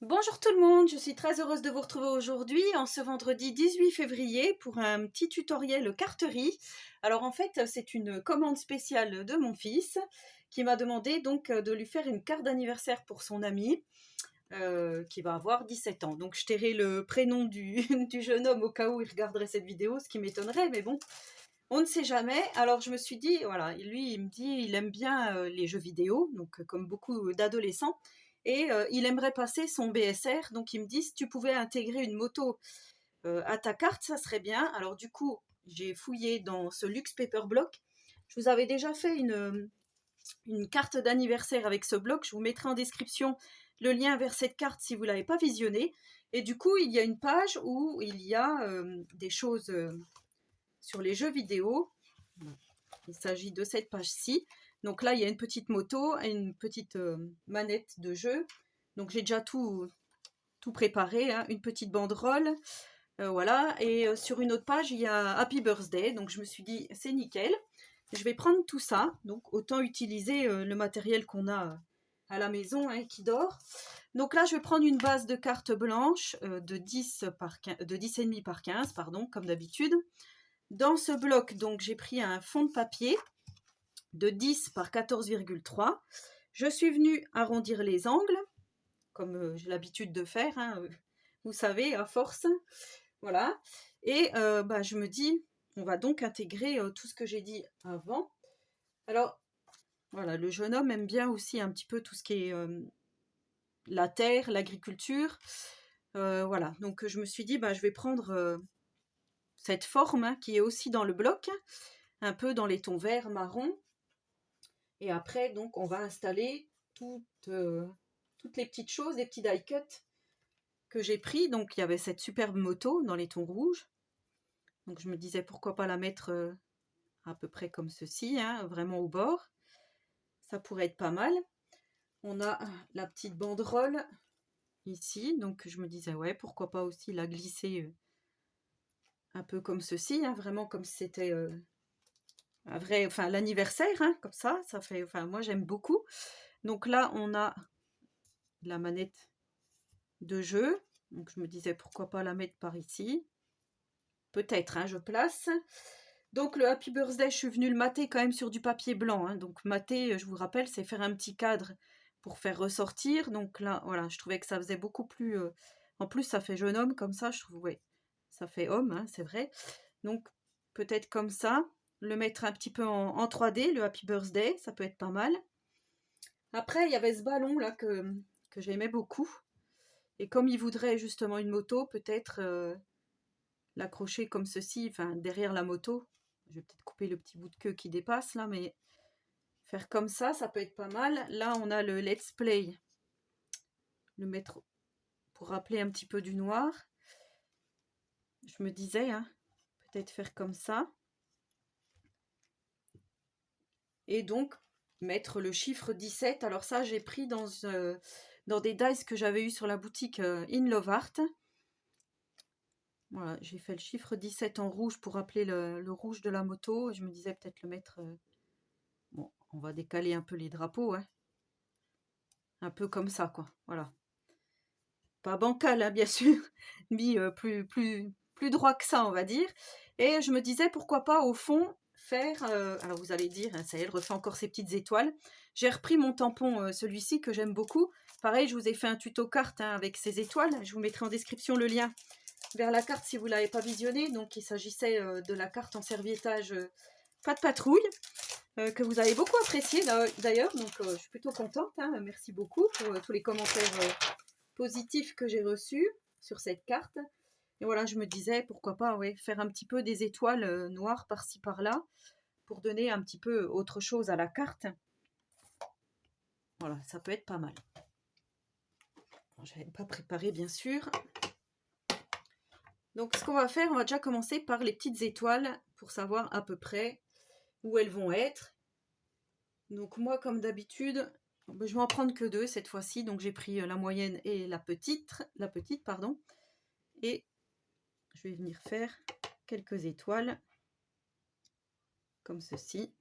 Bonjour tout le monde, je suis très heureuse de vous retrouver aujourd'hui en ce vendredi 18 février pour un petit tutoriel carterie. Alors en fait c'est une commande spéciale de mon fils qui m'a demandé donc de lui faire une carte d'anniversaire pour son ami qui va avoir 17 ans. Donc je tairai le prénom du, du jeune homme au cas où il regarderait cette vidéo, ce qui m'étonnerait, mais bon, on ne sait jamais. Alors je me suis dit, voilà, lui il me dit il aime bien les jeux vidéo, donc comme beaucoup d'adolescents, et il aimerait passer son BSR, donc il me dit si tu pouvais intégrer une moto à ta carte, ça serait bien. Alors du coup, j'ai fouillé dans ce luxe paper block. Je vous avais déjà fait une carte d'anniversaire avec ce bloc, je vous mettrai en description le lien vers cette carte si vous ne l'avez pas visionnée. Et du coup, il y a une page où il y a des choses sur les jeux vidéo. Il s'agit de cette page-ci. Donc là, il y a une petite moto et une petite manette de jeu. Donc j'ai déjà tout préparé, hein. Une petite banderole, voilà. Et sur une autre page, il y a Happy Birthday. Donc je me suis dit, c'est nickel. Je vais prendre tout ça. Donc autant utiliser le matériel qu'on a à la maison, hein, qui dort. Donc là, je vais prendre une base de carte blanche de 10 par 15, de 10,5 par 15, pardon, comme d'habitude. Dans ce bloc, donc j'ai pris un fond de papier de 10 par 14,3. Je suis venue arrondir les angles, comme j'ai l'habitude de faire, hein, vous savez, à force. Voilà. Et je me dis, on va donc intégrer tout ce que j'ai dit avant. Alors, voilà, le jeune homme aime bien aussi un petit peu tout ce qui est la terre, l'agriculture. Voilà, donc je me suis dit, je vais prendre cette forme, hein, qui est aussi dans le bloc, un peu dans les tons verts, marron. Et après, donc, on va installer toutes les petites choses, des petits die cuts que j'ai pris. Donc, il y avait cette superbe moto dans les tons rouges. Donc, je me disais pourquoi pas la mettre à peu près comme ceci, hein, vraiment au bord. Ça pourrait être pas mal. On a la petite banderole ici. Donc, je me disais, ouais, pourquoi pas aussi la glisser un peu comme ceci, hein, vraiment comme si c'était un vrai, enfin, l'anniversaire, hein, comme ça fait, enfin, moi j'aime beaucoup. Donc là, on a la manette de jeu. Donc je me disais pourquoi pas la mettre par ici. Peut-être, hein, je place. Donc le Happy Birthday, je suis venue le mater quand même sur du papier blanc, hein. Donc mater, je vous rappelle, c'est faire un petit cadre pour faire ressortir. Donc là, voilà, je trouvais que ça faisait beaucoup plus... En plus, ça fait jeune homme comme ça, je trouve, ouais, ça fait homme, hein, c'est vrai. Donc peut-être comme ça, le mettre un petit peu en 3D, le Happy Birthday, ça peut être pas mal. Après, il y avait ce ballon là que j'aimais beaucoup. Et comme il voudrait justement une moto, peut-être l'accrocher comme ceci, enfin derrière la moto. Je vais peut-être couper le petit bout de queue qui dépasse là, mais faire comme ça peut être pas mal. Là, on a le Let's Play. Le mettre pour rappeler un petit peu du noir. Je me disais, hein, peut-être faire comme ça. Et donc, mettre le chiffre 17. Alors ça, j'ai pris dans des dice que j'avais eu sur la boutique In Love Art. Voilà, j'ai fait le chiffre 17 en rouge pour rappeler le rouge de la moto. Je me disais peut-être le mettre... bon, on va décaler un peu les drapeaux, hein. Un peu comme ça, quoi. Voilà. Pas bancal, hein, bien sûr, mais plus droit que ça, on va dire. Et je me disais, pourquoi pas, au fond, faire... alors vous allez dire, hein, ça y est, elle refait encore ses petites étoiles. J'ai repris mon tampon, celui-ci, que j'aime beaucoup. Pareil, je vous ai fait un tuto carte, hein, avec ces étoiles. Je vous mettrai en description le lien vers la carte si vous ne l'avez pas visionnée. Donc, il s'agissait de la carte en serviettage pas de patrouille, que vous avez beaucoup apprécié d'ailleurs. Donc, je suis plutôt contente, hein. Merci beaucoup pour tous les commentaires positifs que j'ai reçus sur cette carte. Et voilà, je me disais, pourquoi pas, ouais, faire un petit peu des étoiles noires par-ci par-là pour donner un petit peu autre chose à la carte. Voilà, ça peut être pas mal. Je n'avais pas préparé, bien sûr. Donc, ce qu'on va faire, on va déjà commencer par les petites étoiles pour savoir à peu près où elles vont être. Donc, moi, comme d'habitude, je vais en prendre que 2 cette fois-ci. Donc, j'ai pris la moyenne et la petite, pardon. Et je vais venir faire quelques étoiles comme ceci.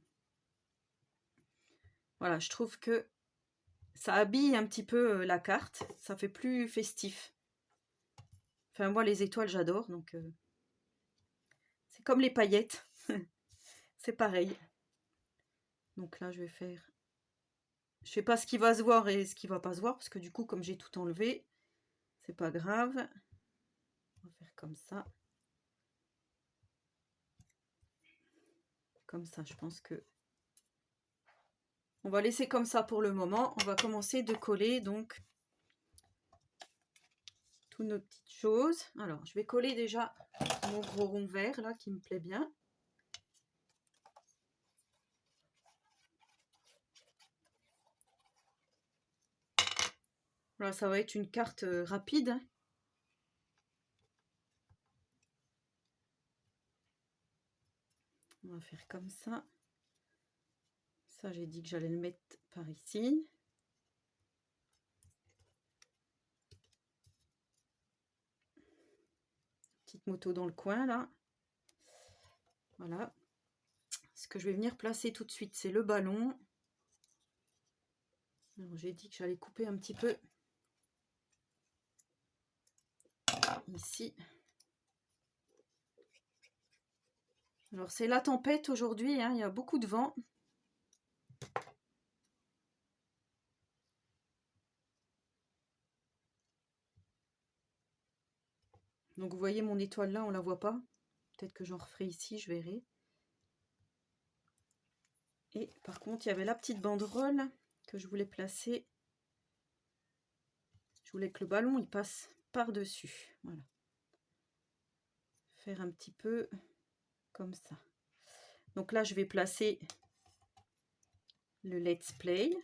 Voilà, je trouve que ça habille un petit peu la carte, ça fait plus festif. Enfin moi les étoiles j'adore, donc c'est comme les paillettes, c'est pareil. Donc là je vais faire, je sais pas ce qui va se voir et ce qui va pas se voir, parce que du coup comme j'ai tout enlevé, c'est pas grave. On va faire comme ça. Comme ça, je pense que on va laisser comme ça pour le moment. On va commencer de coller donc toutes nos petites choses. Alors, je vais coller déjà mon gros rond vert là qui me plaît bien. Voilà, ça va être une carte rapide. On va faire comme ça. Ça, j'ai dit que j'allais le mettre par ici. Petite moto dans le coin là. Voilà. Ce que je vais venir placer tout de suite, c'est le ballon. Alors, j'ai dit que j'allais couper un petit peu ici. Alors, c'est la tempête aujourd'hui, hein, il y a beaucoup de vent. Donc vous voyez mon étoile là, on la voit pas. Peut-être que j'en referai ici, je verrai. Et par contre, il y avait la petite banderole que je voulais placer. Je voulais que le ballon il passe par-dessus. Voilà. Faire un petit peu comme ça. Donc là, je vais placer le Let's Play.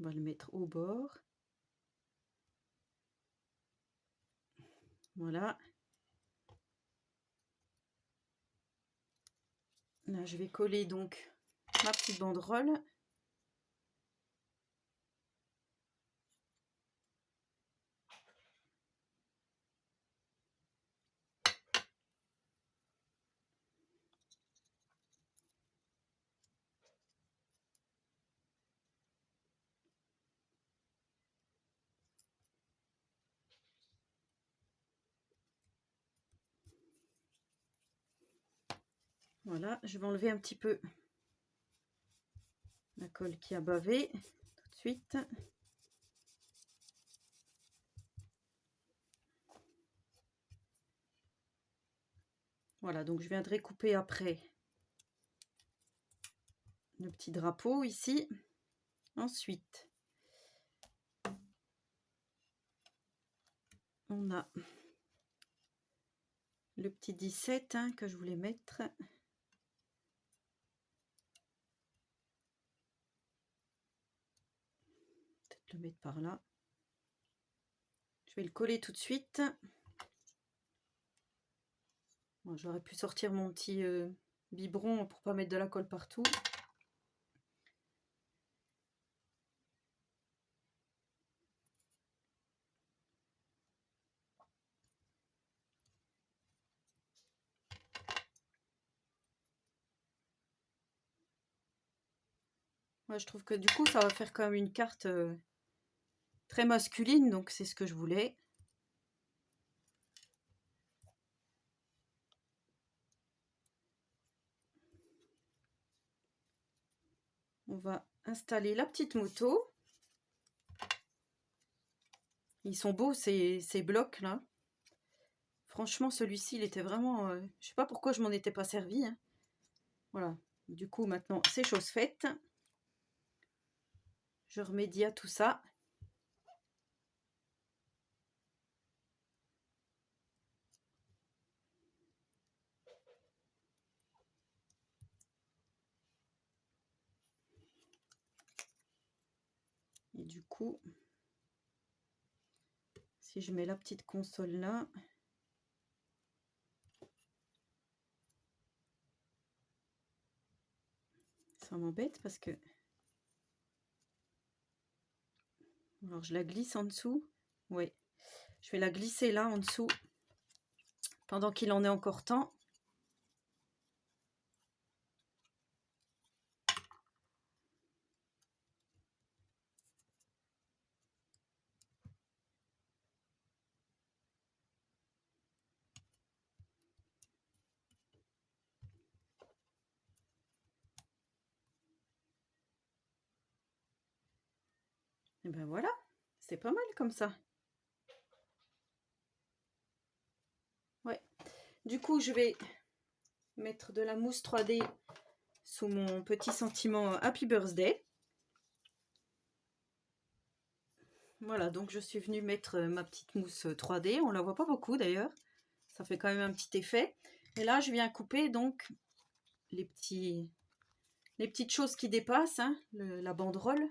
On va le mettre au bord. Voilà. Là, je vais coller donc ma petite banderole. Voilà, je vais enlever un petit peu la colle qui a bavé tout de suite. Voilà, donc je viendrai couper après le petit drapeau ici. Ensuite, on a le petit 17 hein, que je voulais mettre. Peut-être le mettre par là. Je vais le coller tout de suite. Bon, j'aurais pu sortir mon petit biberon pour pas mettre de la colle partout. Moi, je trouve que du coup, ça va faire quand même une carte très masculine, donc c'est ce que je voulais. On va installer la petite moto. Ils sont beaux ces blocs là. Franchement, celui-ci, il était vraiment... je sais pas pourquoi je m'en étais pas servi. Hein. Voilà. Du coup, maintenant, c'est chose faite. Je remédie à tout ça. Et du coup, si je mets la petite console là, ça m'embête parce que... Alors je la glisse en dessous. Ouais. Je vais la glisser là en dessous pendant qu'il en est encore temps. Et ben voilà, c'est pas mal comme ça. Ouais. Du coup, je vais mettre de la mousse 3D sous mon petit sentiment Happy Birthday. Voilà, donc je suis venue mettre ma petite mousse 3D. On la voit pas beaucoup d'ailleurs. Ça fait quand même un petit effet. Et là, je viens couper donc les petites choses qui dépassent, hein, la banderole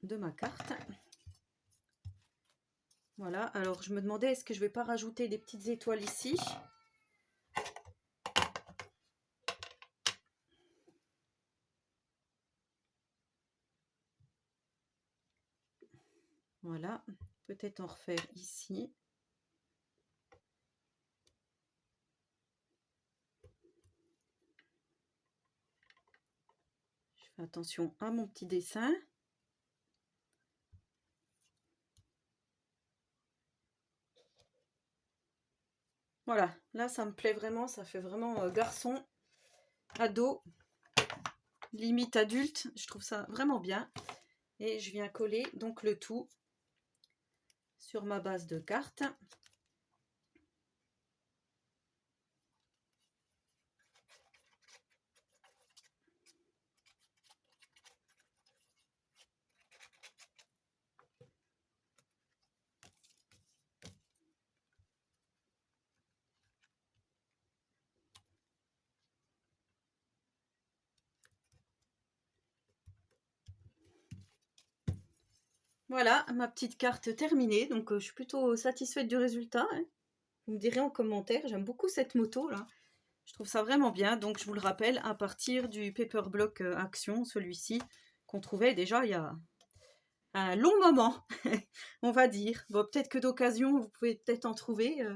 de ma carte. Voilà, alors je me demandais est-ce que je vais pas rajouter des petites étoiles ici. Voilà, peut-être en refaire ici. Je fais attention à mon petit dessin. Voilà, là ça me plaît vraiment, ça fait vraiment garçon, ado, limite adulte. Je trouve ça vraiment bien. Et je viens coller donc le tout sur ma base de carte. Voilà, ma petite carte terminée. Donc, je suis plutôt satisfaite du résultat, hein. Vous me direz en commentaire. J'aime beaucoup cette moto là. Je trouve ça vraiment bien. Donc, je vous le rappelle, à partir du Paper Block Action, celui-ci, qu'on trouvait déjà il y a un long moment, on va dire. Bon, peut-être que d'occasion, vous pouvez peut-être en trouver.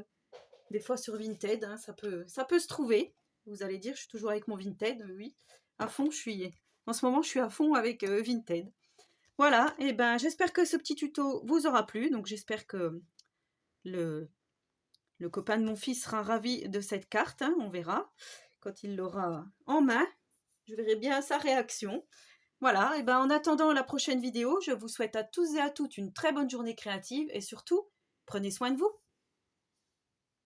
Des fois sur Vinted, hein, ça peut se trouver. Vous allez dire, je suis toujours avec mon Vinted, oui. À fond, en ce moment, je suis à fond avec Vinted. Voilà, et ben j'espère que ce petit tuto vous aura plu. Donc j'espère que le copain de mon fils sera ravi de cette carte, hein, on verra. Quand il l'aura en main, je verrai bien sa réaction. Voilà, et ben en attendant la prochaine vidéo, je vous souhaite à tous et à toutes une très bonne journée créative et surtout, prenez soin de vous.